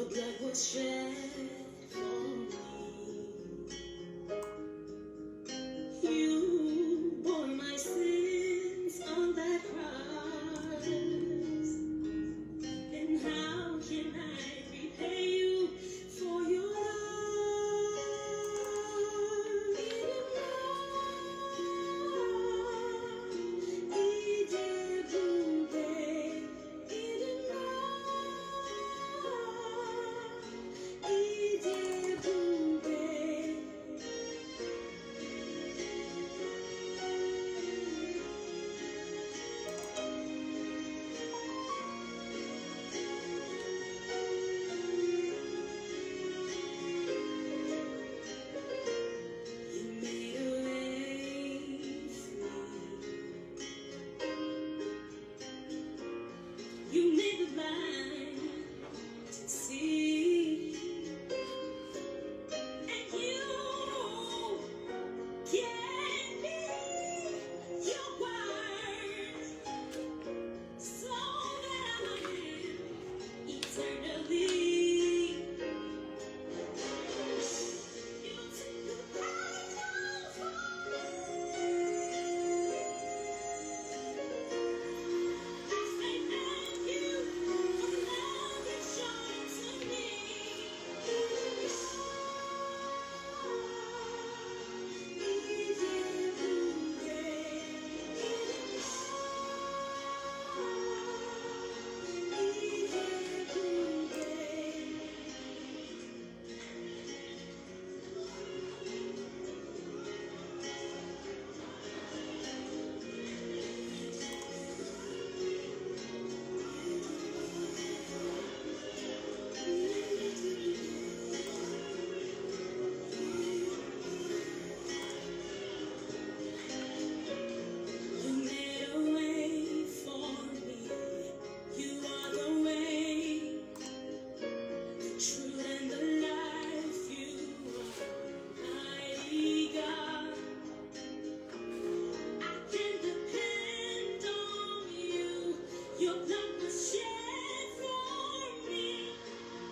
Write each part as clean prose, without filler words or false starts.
Your blood was shed for me. You bore my sins on that cross. And how can I repay you for your love? You made the blind to see, and you gave me your word, so that I live eternally. You took the price for me. I say thank you for the love you've shown to me. You made a way for me. You are the way, the truth, and the life. You are mighty God. I can depend on you. Your blood was shed for me.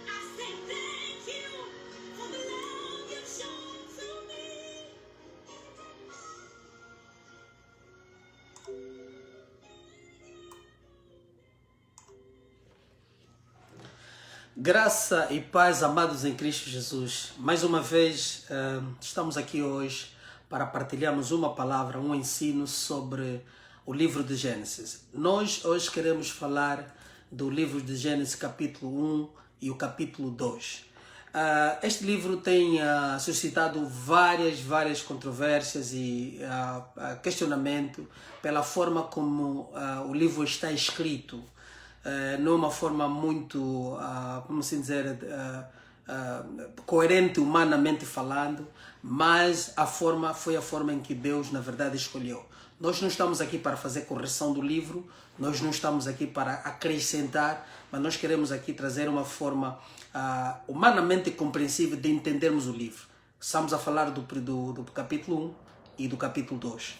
I say thank you for the love you've shown to me. Graça e paz, amados em Cristo Jesus. Mais uma vez, estamos aqui hoje para partilharmos uma palavra, um ensino sobre o livro de Gênesis. Nós hoje queremos falar do livro de Gênesis capítulo 1 e o capítulo 2. Este livro tem suscitado várias controvérsias e questionamento pela forma como o livro está escrito. Não é uma forma muito, como assim dizer, coerente humanamente falando, mas foi a forma em que Deus, na verdade, escolheu. Nós não estamos aqui para fazer correção do livro, nós não estamos aqui para acrescentar, mas nós queremos aqui trazer uma forma humanamente compreensível de entendermos o livro. Estamos a falar do capítulo 1 e do capítulo 2.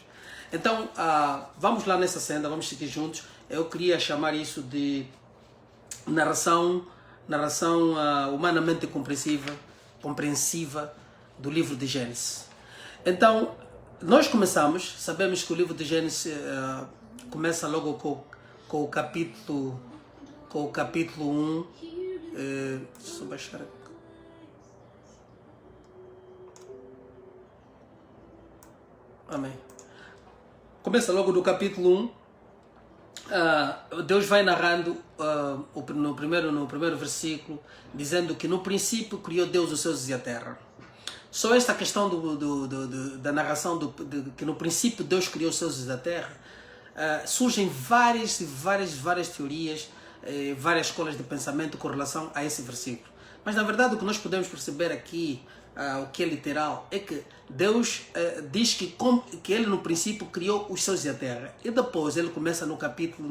Então, vamos lá nessa senda, vamos seguir juntos. Eu queria chamar isso de narração humanamente compreensiva do livro de Gênesis. Então, nós sabemos que o livro de Gênesis começa logo com o capítulo 1. Deixa eu baixar aqui. Amém. Começa logo do capítulo 1. Deus vai narrando no primeiro versículo, dizendo que no princípio criou Deus os céus e a terra. Só esta questão da narração que no princípio Deus criou os céus e a terra, surgem várias teorias, várias escolas de pensamento com relação a esse versículo. Mas na verdade o que nós podemos perceber aqui, o que é literal, é que Deus diz que Ele no princípio criou os céus e a terra. E depois Ele começa no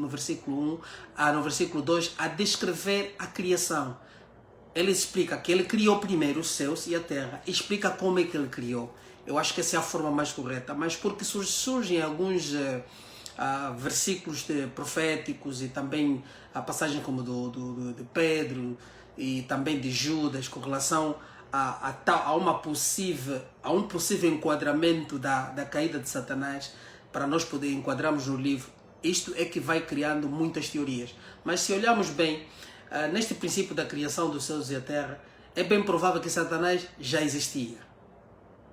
versículo 1, no versículo 2, a descrever a criação. Ele explica que Ele criou primeiro os céus e a terra. Explica como é que Ele criou. Eu acho que essa é a forma mais correta. Mas porque surgem alguns versículos proféticos e também a passagem como de Pedro, e também de Judas com relação a um possível enquadramento da caída de Satanás, para nós poder enquadrarmos no livro. Isto é que vai criando muitas teorias. Mas se olharmos bem, neste princípio da criação dos céus e a terra, é bem provável que Satanás já existia.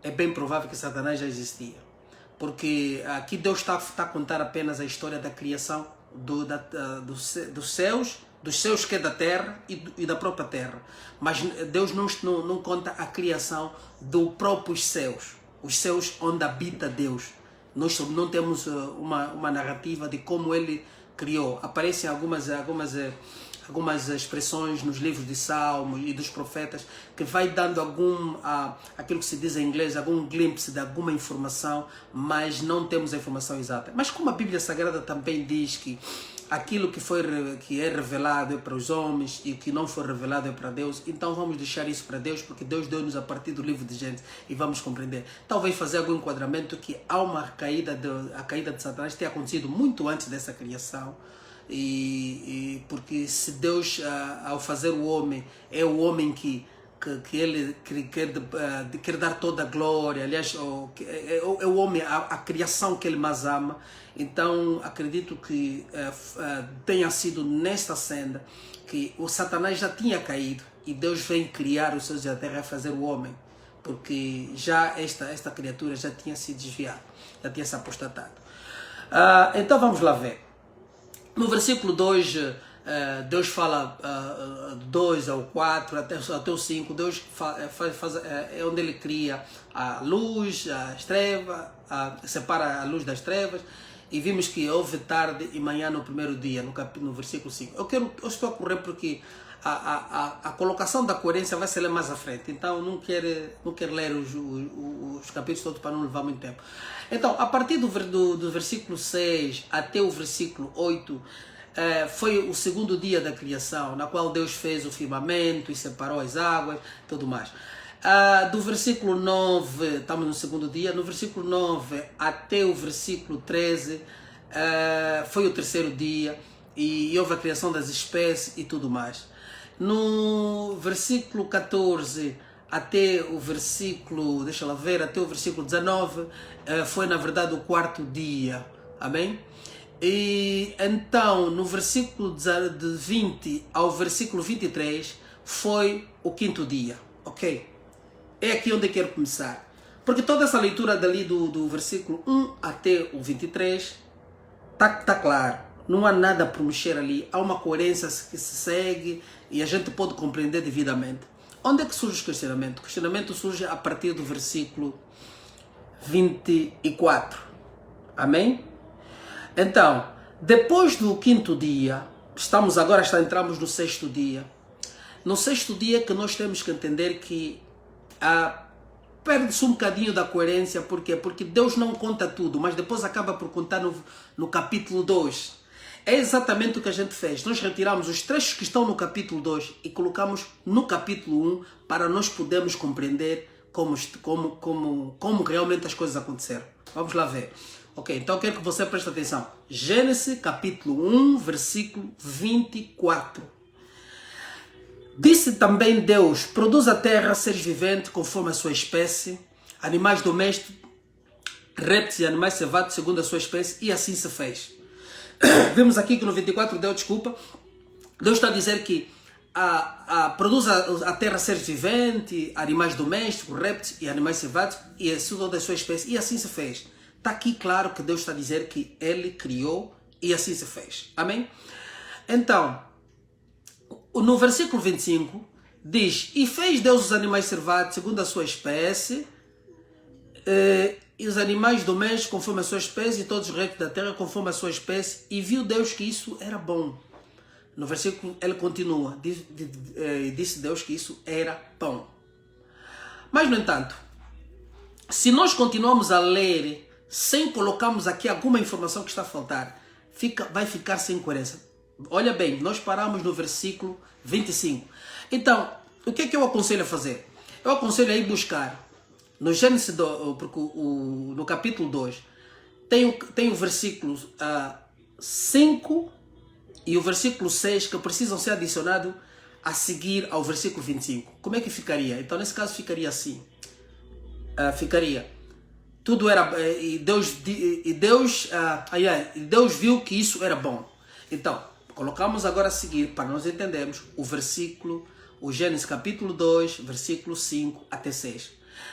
É bem provável que Satanás já existia. Porque aqui Deus está a contar apenas a história da criação dos céus que é da terra e da própria terra. Mas Deus não conta a criação dos próprios céus. Os céus onde habita Deus. Nós não temos uma narrativa de como Ele criou. Aparecem algumas expressões nos livros de Salmos e dos profetas que vai dando aquilo que se diz em inglês, algum glimpse de alguma informação, mas não temos a informação exata. Mas como a Bíblia Sagrada também diz que aquilo que é revelado é para os homens e o que não foi revelado é para Deus, então vamos deixar isso para Deus, porque Deus deu-nos a partir do livro de Gênesis e vamos compreender. Talvez fazer algum enquadramento que a caída de Satanás tenha acontecido muito antes dessa criação. Porque se Deus, ao fazer o homem, é o homem que ele quer dar toda a glória, aliás, é o homem, a criação que ele mais ama, então acredito que tenha sido nesta senda que o Satanás já tinha caído e Deus vem criar os céus e a terra a fazer o homem, porque já esta criatura já tinha se desviado, já tinha se apostatado. Então vamos lá ver. No versículo 2, Deus fala 2 ao 4, até o 5, Deus é onde Ele cria a luz, as trevas, separa a luz das trevas, e vimos que houve tarde e manhã no primeiro dia, no versículo 5. Eu estou a correr porque a colocação da coerência vai ser ler mais à frente, então não quero ler os capítulos todos para não levar muito tempo. Então, a partir do versículo 6 até o versículo 8, foi o segundo dia da criação, na qual Deus fez o firmamento e separou as águas, tudo mais. Do versículo 9, estamos no segundo dia, no versículo 9 até o versículo 13, foi o terceiro dia, e houve a criação das espécies e tudo mais. No versículo 14 até o versículo, até o versículo 19, foi na verdade o quarto dia, amém? E então no versículo de 20 ao versículo 23 foi o quinto dia, ok? É aqui onde eu quero começar, porque toda essa leitura dali do versículo 1 até o 23 tá claro, não há nada por mexer ali, há uma coerência que se segue e a gente pode compreender devidamente. Onde é que surge o questionamento? O questionamento surge a partir do versículo 24. Amém? Então, depois do quinto dia, entramos no sexto dia. No sexto dia que nós temos que entender que perde-se um bocadinho da coerência. Por quê? Porque Deus não conta tudo, mas depois acaba por contar no capítulo 2. É exatamente o que a gente fez. Nós retiramos os trechos que estão no capítulo 2 e colocamos no capítulo 1 para nós podermos compreender como realmente as coisas aconteceram. Vamos lá ver. Ok, então eu quero que você preste atenção. Gênesis capítulo 1, versículo 24. Disse também Deus: produz a terra seres viventes conforme a sua espécie, animais domésticos, répteis e animais selvagens segundo a sua espécie, e assim se fez. Vimos aqui que no 24 Deus está a dizer que produz a terra seres viventes, animais domésticos, répteis e animais selvagens, e segundo a sua espécie, e assim se fez. Está aqui claro que Deus está a dizer que Ele criou e assim se fez. Amém? Então, no versículo 25 diz: e fez Deus os animais selvagens segundo a sua espécie, e os animais domésticos conforme a sua espécie, e todos os répteis da terra conforme a sua espécie, e viu Deus que isso era bom. No versículo ele continua, disse Deus que isso era bom. Mas no entanto, se nós continuamos a ler sem colocarmos aqui alguma informação que está a faltar, vai ficar sem coerência. Olha bem, nós paramos no versículo 25. Então, o que é que eu aconselho a fazer? Eu aconselho a ir buscar no Gênesis, porque no capítulo 2 tem o versículo 5 e o versículo 6 que precisam ser adicionados a seguir ao versículo 25. Como é que ficaria? Então, nesse caso, ficaria assim. Ficaria. Tudo era... Deus viu que isso era bom. Então, colocamos agora a seguir, para nós entendermos, o Gênesis capítulo 2, versículo 5 até 6.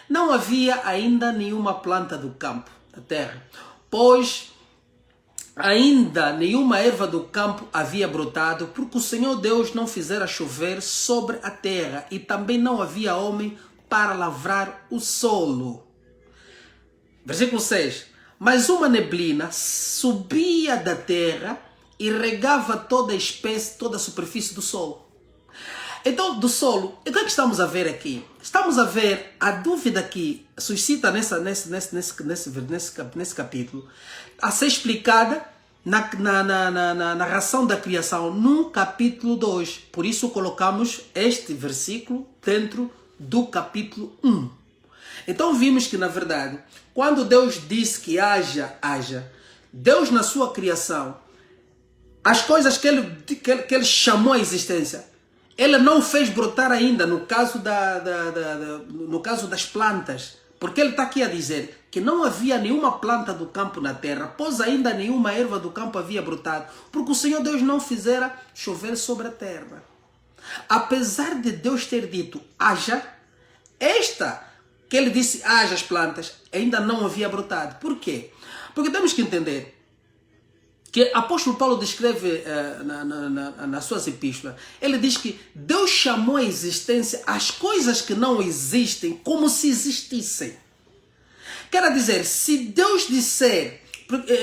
Não havia ainda nenhuma planta do campo, da terra, pois ainda nenhuma erva do campo havia brotado, porque o Senhor Deus não fizera chover sobre a terra, e também não havia homem para lavrar o solo. Versículo 6. Mas uma neblina subia da terra e regava toda a espécie, toda a superfície do solo. Então, do solo, o que é que estamos a ver aqui? Estamos a ver a dúvida que suscita nesse capítulo a ser explicada na narração da criação no capítulo 2. Por isso colocamos este versículo dentro do capítulo 1. Então vimos que, na verdade, quando Deus disse que haja, Deus na sua criação, as coisas que ele chamou à existência, Ele não fez brotar ainda no caso das plantas. Porque ele está aqui a dizer que não havia nenhuma planta do campo na terra, pois ainda nenhuma erva do campo havia brotado, porque o Senhor Deus não fizera chover sobre a terra. Apesar de Deus ter dito, haja, que ele disse, haja as plantas, ainda não havia brotado. Por quê? Porque temos que entender que o apóstolo Paulo descreve nas suas epístolas. Ele diz que Deus chamou à existência as coisas que não existem como se existissem. Quer dizer, se Deus disser...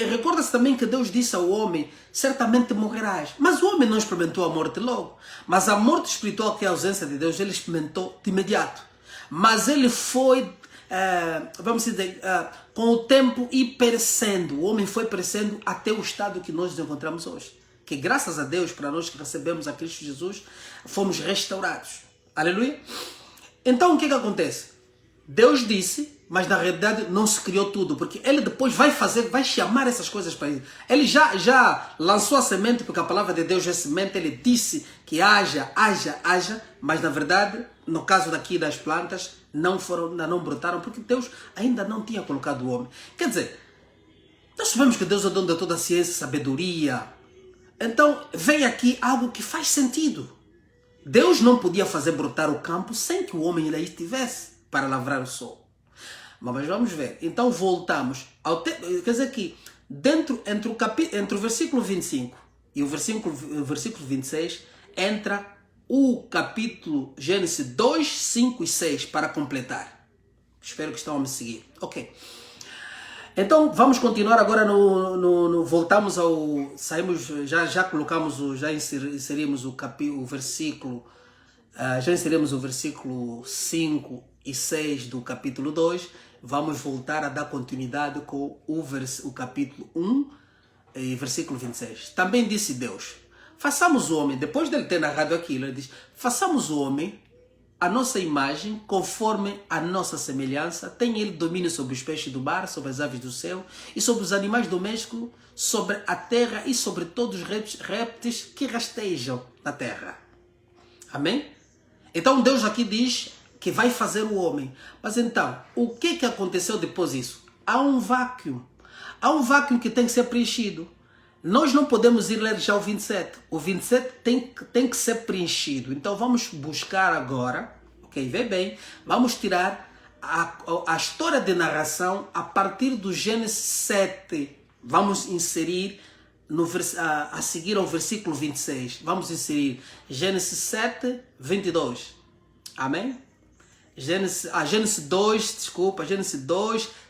Recorda-se também que Deus disse ao homem, certamente morrerás. Mas o homem não experimentou a morte logo. Mas a morte espiritual, que é a ausência de Deus, ele experimentou de imediato. Mas ele foi... vamos dizer, com o tempo ir perecendo, o homem foi perecendo até o estado que nós nos encontramos hoje. Que graças a Deus, para nós que recebemos a Cristo Jesus, fomos restaurados. Aleluia! Então o que acontece? Deus disse, mas na realidade não se criou tudo, porque ele depois vai chamar essas coisas para ele. Ele já lançou a semente, porque a palavra de Deus é semente, ele disse que haja, mas na verdade, no caso daqui das plantas, não brotaram, porque Deus ainda não tinha colocado o homem. Quer dizer, nós sabemos que Deus é dono de toda a ciência e sabedoria. Então, vem aqui algo que faz sentido. Deus não podia fazer brotar o campo sem que o homem aí estivesse para lavrar o solo. Mas vamos ver. Então, voltamos. Quer dizer que, entre o versículo 25 e o versículo 26, entra o capítulo Gênesis 2, 5 e 6 para completar. Espero que estão a me seguir. Ok. Então vamos continuar agora voltamos ao... Saímos, já colocamos, já inserimos o versículo... já inserimos o versículo 5 e 6 do capítulo 2. Vamos voltar a dar continuidade com o capítulo 1 e versículo 26. Também disse Deus... Façamos o homem, depois dele ter narrado aquilo, ele diz, façamos o homem, a nossa imagem, conforme a nossa semelhança, tem ele domínio sobre os peixes do mar, sobre as aves do céu, e sobre os animais domésticos, sobre a terra e sobre todos os répteis que rastejam na terra. Amém? Então Deus aqui diz que vai fazer o homem. Mas então, o que aconteceu depois disso? Há um vácuo. Há um vácuo que tem que ser preenchido. Nós não podemos ir ler já o 27. O 27 tem que ser preenchido. Então vamos buscar agora, ok? Vê bem, vamos tirar a história de narração a partir do Gênesis 7. Vamos inserir a seguir ao versículo 26. Vamos inserir Gênesis 7, 22. Amém? Gênesis 2,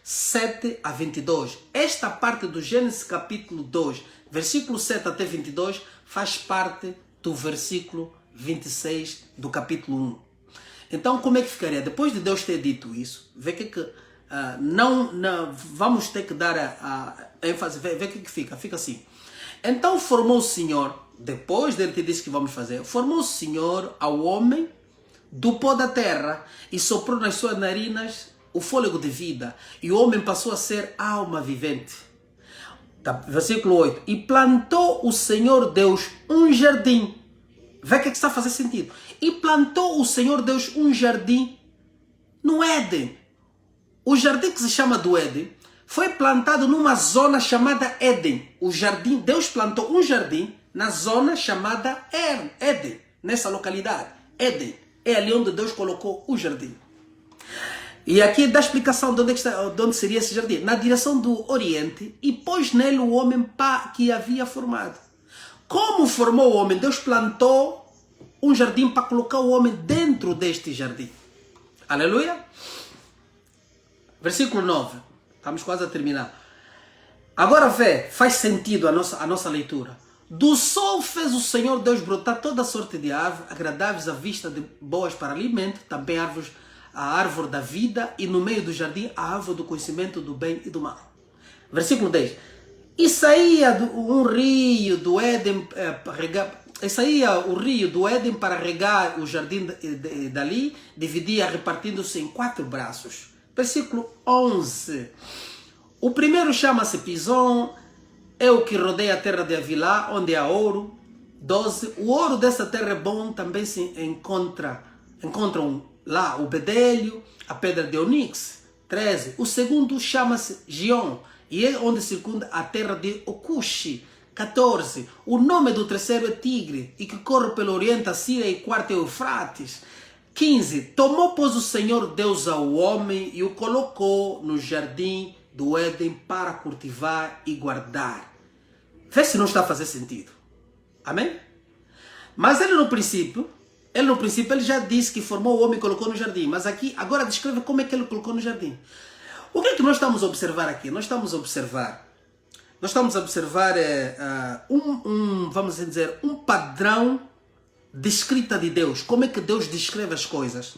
7 a 22. Esta parte do Gênesis capítulo 2, versículo 7 até 22, faz parte do versículo 26 do capítulo 1. Então, como é que ficaria? Depois de Deus ter dito isso, vê que vamos ter que dar a ênfase, vê o que fica. Fica assim. Então formou o Senhor, depois dele ter dito que vamos fazer, formou o Senhor ao homem do pó da terra e soprou nas suas narinas o fôlego de vida, e o homem passou a ser alma vivente. Versículo 8. E plantou o Senhor Deus um jardim Vê que está a fazer sentido. E plantou o Senhor Deus um jardim no Éden. O jardim que se chama do Éden foi plantado numa zona chamada Éden. O jardim, Deus plantou um jardim na zona chamada Éden, nessa localidade. Éden é ali onde Deus colocou o jardim. E aqui dá a explicação de onde seria esse jardim. Na direção do Oriente, e pôs nele o homem que havia formado. Como formou o homem? Deus plantou um jardim para colocar o homem dentro deste jardim. Aleluia. Versículo 9. Estamos quase a terminar. Agora vê, faz sentido a nossa leitura. Do sol fez o Senhor Deus brotar toda sorte de árvores, agradáveis à vista, de boas para alimento, também a árvore da vida, e no meio do jardim a árvore do conhecimento do bem e do mal. Versículo 10. E saía um rio do Éden o rio do Éden para regar o jardim dali, dividia repartindo-se em 4 braços. Versículo 11. O primeiro chama-se Pison, é o que rodeia a terra de Avilá, onde há ouro. 12. O ouro dessa terra é bom, também se encontram lá o bedélio, a pedra de onix. 13. O segundo chama-se Gion, e é onde circunda a terra de Ocuxi. 14. O nome do terceiro é Tigre, e que corre pelo oriente a Síria, e quarto é Eufrates. 15. Tomou, pois, o Senhor Deus ao homem e o colocou no jardim do Éden para cultivar e guardar. Vê se não está a fazer sentido. Amém? Mas ele no princípio ele já disse que formou o homem e colocou no jardim. Mas aqui, agora descreve como é que ele colocou no jardim. O que é que nós estamos a observar aqui? Nós estamos a observar vamos dizer, um padrão de escrita de Deus. Como é que Deus descreve as coisas?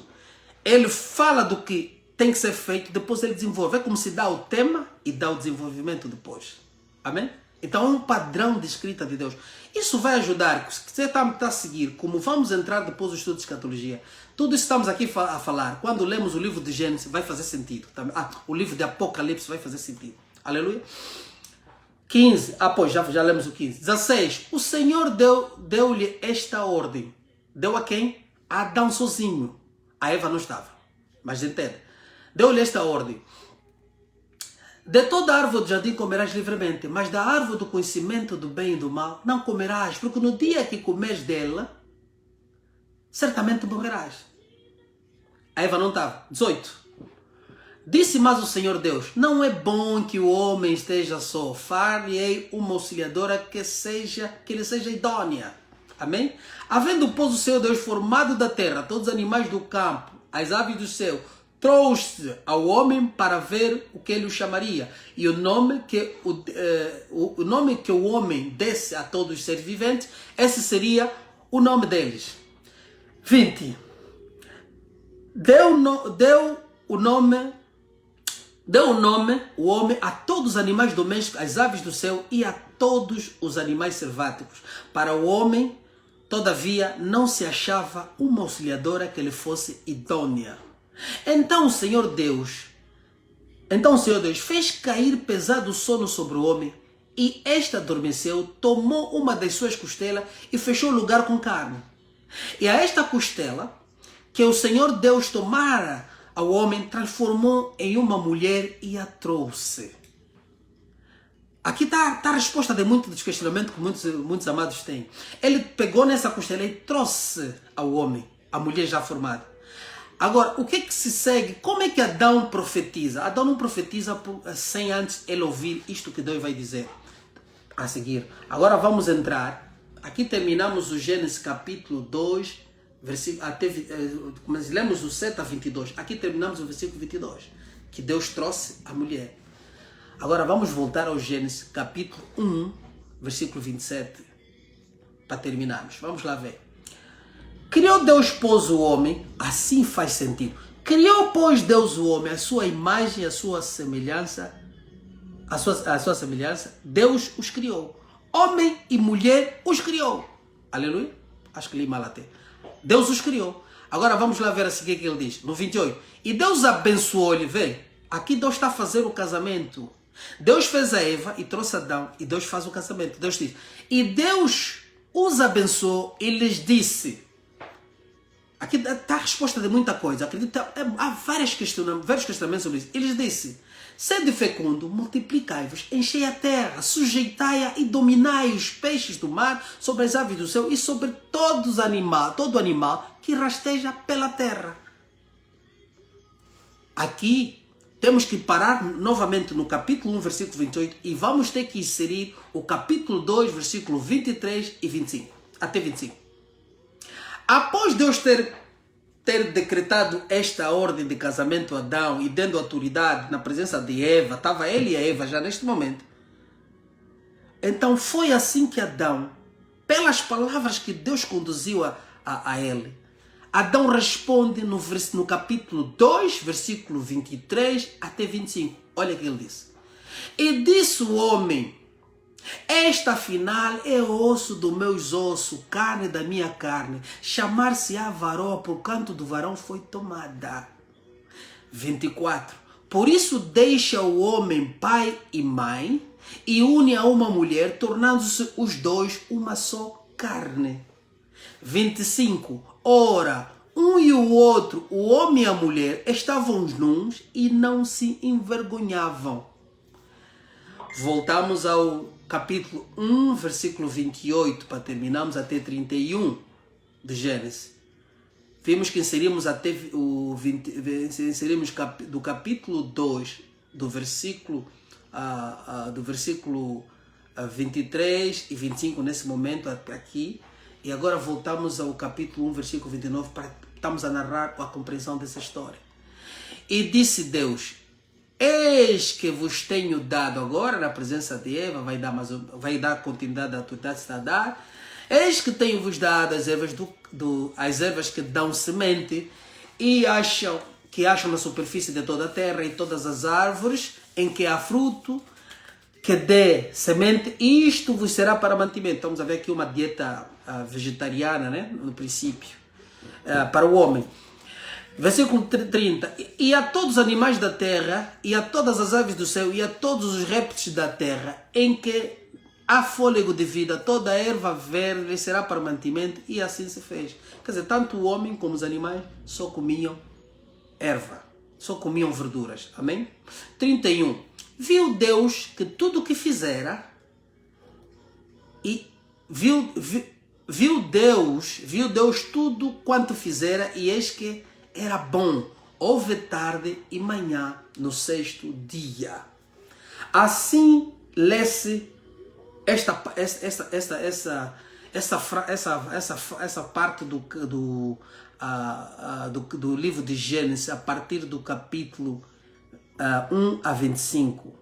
Ele fala do que tem que ser feito, depois ele desenvolve. É como se dá o tema e dá o desenvolvimento depois. Amém? Então é um padrão de escrita de Deus. Isso vai ajudar, se você está a seguir, como vamos entrar depois do estudo de escatologia, tudo isso estamos aqui a falar. Quando lemos o livro de Gênesis, vai fazer sentido. O livro de Apocalipse vai fazer sentido. Aleluia. 15. Pois, já lemos o 15. 16. O Senhor deu-lhe esta ordem. Deu a quem? A Adão sozinho. A Eva não estava. Mas entende. Deu-lhe esta ordem. De toda árvore do jardim comerás livremente, mas da árvore do conhecimento do bem e do mal não comerás, porque no dia que comeres dela, certamente morrerás. A Eva não estava. 18. Disse mais o Senhor Deus, não é bom que o homem esteja só, far-lhe-ei uma auxiliadora que lhe seja idônea. Amém? Havendo, pois, o Senhor Deus formado da terra todos os animais do campo, as aves do céu, trouxe ao homem para ver o que ele o chamaria. E o nome que o homem desse a todos os seres viventes, esse seria o nome deles. 20. Deu o nome o homem a todos os animais domésticos, às aves do céu e a todos os animais selváticos. Para o homem, todavia, não se achava uma auxiliadora que lhe fosse idônea. Então o Senhor Deus fez cair pesado sono sobre o homem, e este adormeceu, tomou uma das suas costelas e fechou o lugar com carne. E a esta costela, que o Senhor Deus tomara ao homem, transformou em uma mulher e a trouxe. Aqui está a resposta de muito dos questionamentos que muitos amados têm. Ele pegou nessa costela e trouxe ao homem, a mulher já formada. Agora, o que é que se segue? Como é que Adão profetiza? Adão não profetiza sem antes ele ouvir isto que Deus vai dizer a seguir. Agora vamos entrar. Aqui terminamos o Gênesis capítulo 2, mas lemos do 7 a 22. Aqui terminamos o versículo 22, que Deus trouxe a mulher. Agora vamos voltar ao Gênesis capítulo 1, versículo 27, para terminarmos. Vamos lá ver. Criou Deus, pois, o homem, assim faz sentido. Criou, pois, Deus o homem, a sua imagem, a sua semelhança, Deus os criou. Homem e mulher os criou. Aleluia. Acho que li mal até. Deus os criou. Agora vamos lá ver assim o que ele diz. No 28. E Deus abençoou-lhe. Vê, aqui Deus está a fazer o casamento. Deus fez a Eva e trouxe Adão. E Deus faz o casamento. Deus diz. E Deus os abençoou e lhes disse. Aqui está a resposta de muita coisa. Acredito, há vários questionamentos sobre isso. Ele lhes disse: sede fecundo, multiplicai-vos, enchei a terra, sujeitai-a e dominai os peixes do mar, sobre as aves do céu e sobre todo animal que rasteja pela terra. Aqui temos que parar novamente no capítulo 1, versículo 28 e vamos ter que inserir o capítulo 2, versículo 23 e 25, até 25. Após Deus ter decretado esta ordem de casamento a Adão e dando autoridade na presença de Eva, estava ele e a Eva já neste momento. Então foi assim que Adão, pelas palavras que Deus conduziu a ele, Adão responde no capítulo 2, versículo 23 até 25. Olha o que ele disse. E disse o homem: esta afinal é osso dos meus ossos, carne da minha carne. Chamar-se-á varoa, por canto do varão foi tomada. 24. Por isso deixa o homem pai e mãe e une a uma mulher, tornando-se os dois uma só carne. 25. Ora, um e o outro, o homem e a mulher, estavam nus e não se envergonhavam. Voltamos ao capítulo 1, versículo 28, para terminarmos até 31 de Gênesis. Vimos que inserimos do capítulo 2, do versículo 23 e 25 nesse momento aqui. E agora voltamos ao capítulo 1, versículo 29, estamos a narrar a compreensão dessa história. E disse Deus: eis que vos tenho dado agora, na presença de Eva, vai dar continuidade à autoridade que está a dar. Eis que tenho-vos dado as ervas, as ervas que dão semente e que acham na superfície de toda a terra, e todas as árvores em que há fruto, que dê semente, e isto vos será para mantimento. Estamos a ver aqui uma dieta vegetariana, né? No princípio, para o homem. Versículo 30. E a todos os animais da terra, e a todas as aves do céu, e a todos os répteis da terra, em que há fôlego de vida, toda a erva verde será para mantimento, e assim se fez. Quer dizer, tanto o homem como os animais só comiam erva, só comiam verduras. Amém? 31. Viu Deus que tudo o que fizera, e viu Deus tudo quanto fizera, e eis que era bom. Houve tarde e manhã no sexto dia. Assim lê-se essa parte do livro de Gênesis, a partir do capítulo 1 a 25.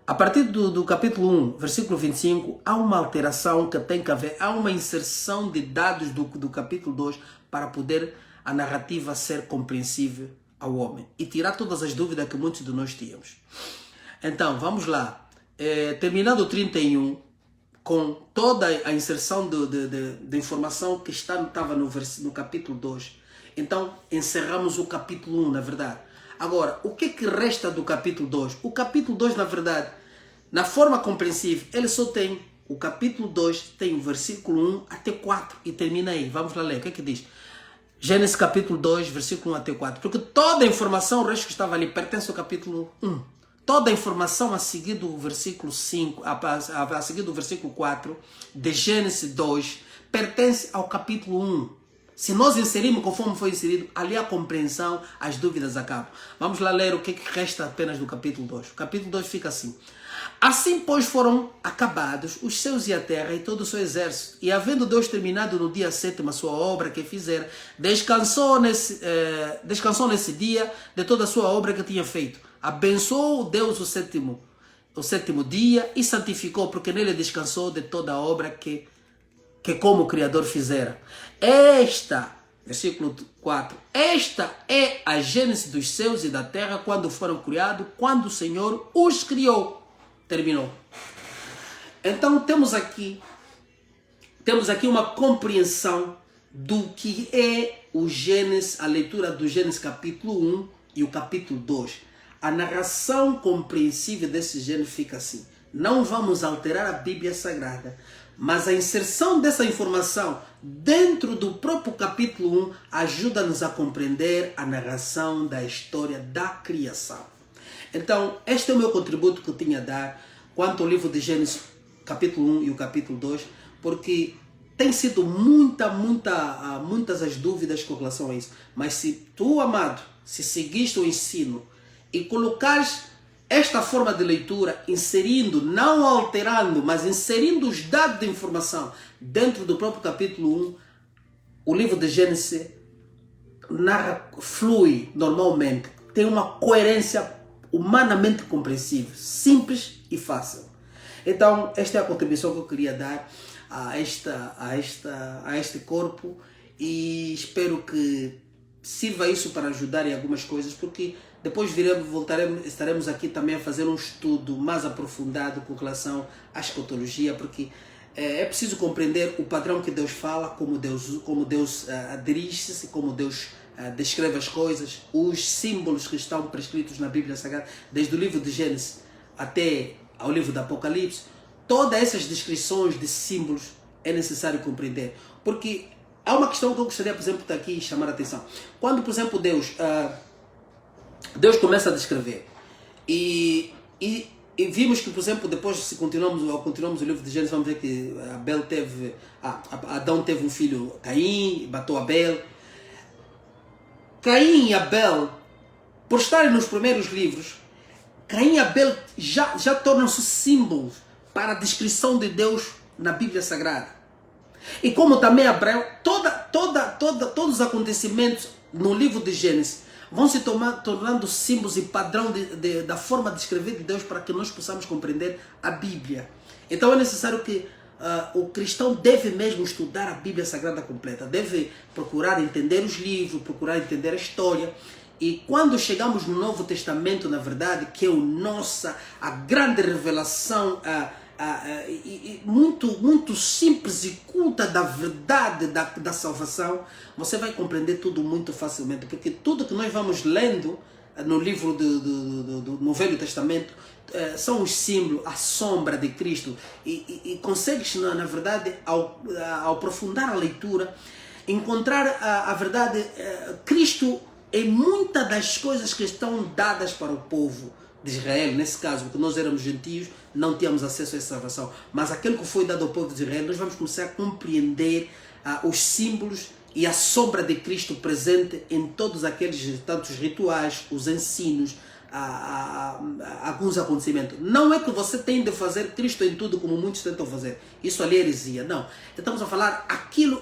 A partir do capítulo 1, versículo 25, há uma alteração que tem que haver, há uma inserção de dados do capítulo 2 para poder a narrativa ser compreensível ao homem e tirar todas as dúvidas que muitos de nós tínhamos. Então, vamos lá. Terminando o 31, com toda a inserção de informação que estava no capítulo 2, então encerramos o capítulo 1, na verdade. Agora, o que resta do capítulo 2? O capítulo 2, na verdade, na forma compreensível, ele só tem, o capítulo 2 tem o versículo 1 até 4 e termina aí. Vamos lá ler, o que é que diz? Gênesis capítulo 2, versículo 1 até 4. Porque toda a informação, o resto que estava ali, pertence ao capítulo 1. Toda a informação a seguir do versículo 5, a seguir do versículo 4 de Gênesis 2, pertence ao capítulo 1. Se nós inserirmos conforme foi inserido, ali a compreensão, as dúvidas acabam. Vamos lá ler o que resta apenas do capítulo 2. O capítulo 2 fica assim. Assim, pois, foram acabados os céus e a terra e todo o seu exército. E havendo Deus terminado no dia 7º a sua obra que fizera, descansou nesse dia de toda a sua obra que tinha feito. Abençoou Deus o sétimo dia e santificou, porque nele descansou de toda a obra que como o Criador fizera. Versículo 4, esta é a gênese dos céus e da terra quando foram criados, quando o Senhor os criou. Terminou. Então temos aqui uma compreensão do que é o Gênesis, a leitura do Gênesis capítulo 1 e o capítulo 2. A narração compreensível desse Gênesis fica assim. Não vamos alterar a Bíblia Sagrada. mas a inserção dessa informação dentro do próprio capítulo 1 ajuda-nos a compreender a narração da história da criação. Então, este é o meu contributo que eu tinha a dar quanto ao livro de Gênesis, capítulo 1 e o capítulo 2, porque tem sido muitas as dúvidas com relação a isso. Mas se tu, amado, se seguiste o ensino e colocares esta forma de leitura, inserindo, não alterando, mas inserindo os dados de informação dentro do próprio capítulo 1, o livro de Gênesis flui normalmente, tem uma coerência humanamente compreensível, simples e fácil. Então, esta é a contribuição que eu queria dar a este corpo, e espero que sirva isso para ajudar em algumas coisas, porque depois estaremos aqui também a fazer um estudo mais aprofundado com relação à escatologia, porque é preciso compreender o padrão que Deus fala, como Deus dirige-se, como Deus descreve as coisas, os símbolos que estão prescritos na Bíblia Sagrada, desde o livro de Gênesis até ao livro do Apocalipse. Todas essas descrições de símbolos é necessário compreender, porque há uma questão que eu gostaria, por exemplo, de aqui chamar a atenção. Quando, por exemplo, Deus começa a descrever e vimos que, por exemplo, depois, se continuamos o livro de Gênesis, vamos ver que Adão teve um filho, Caim, matou Abel. Caim e Abel, por estarem nos primeiros livros, Caim e Abel já tornam-se símbolos para a descrição de Deus na Bíblia Sagrada. E como também Abraão, todos os acontecimentos no livro de Gênesis vão se tornando símbolos e padrão da forma de escrever de Deus, para que nós possamos compreender a Bíblia. Então é necessário que o cristão deve mesmo estudar a Bíblia Sagrada completa, deve procurar entender os livros, procurar entender a história. E quando chegamos no Novo Testamento, na verdade, que é a grande revelação muito simples e culta da verdade da salvação, você vai compreender tudo muito facilmente, porque tudo que nós vamos lendo no livro no Velho Testamento são os símbolos, a sombra de Cristo, e consegues, na verdade, ao aprofundar a leitura, encontrar a verdade, Cristo em muitas das coisas que estão dadas para o povo de Israel. Nesse caso, porque nós éramos gentios, não tínhamos acesso a essa salvação, mas aquilo que foi dado ao povo de Israel, nós vamos começar a compreender os símbolos e a sombra de Cristo presente em todos aqueles tantos rituais, os ensinos, alguns acontecimentos. Não é que você tem de fazer Cristo em tudo, como muitos tentam fazer. Isso ali é heresia. Não. Estamos a falar aquilo,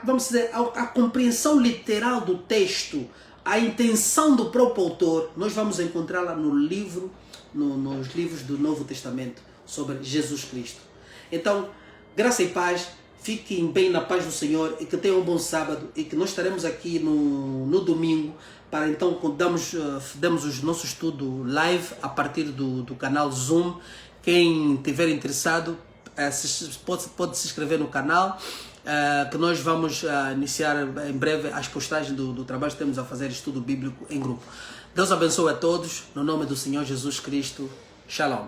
vamos dizer, a compreensão literal do texto, a intenção do próprio autor, nós vamos encontrá-la nos livros do Novo Testamento sobre Jesus Cristo. Então, graça e paz, fiquem bem na paz do Senhor, e que tenham um bom sábado, e que nós estaremos aqui no domingo, para então damos o nosso estudo live a partir do canal Zoom. Quem estiver interessado pode se inscrever no canal, que nós vamos iniciar em breve as postagens do trabalho que temos a fazer, estudo bíblico em grupo. Deus abençoe a todos, no nome do Senhor Jesus Cristo. Shalom.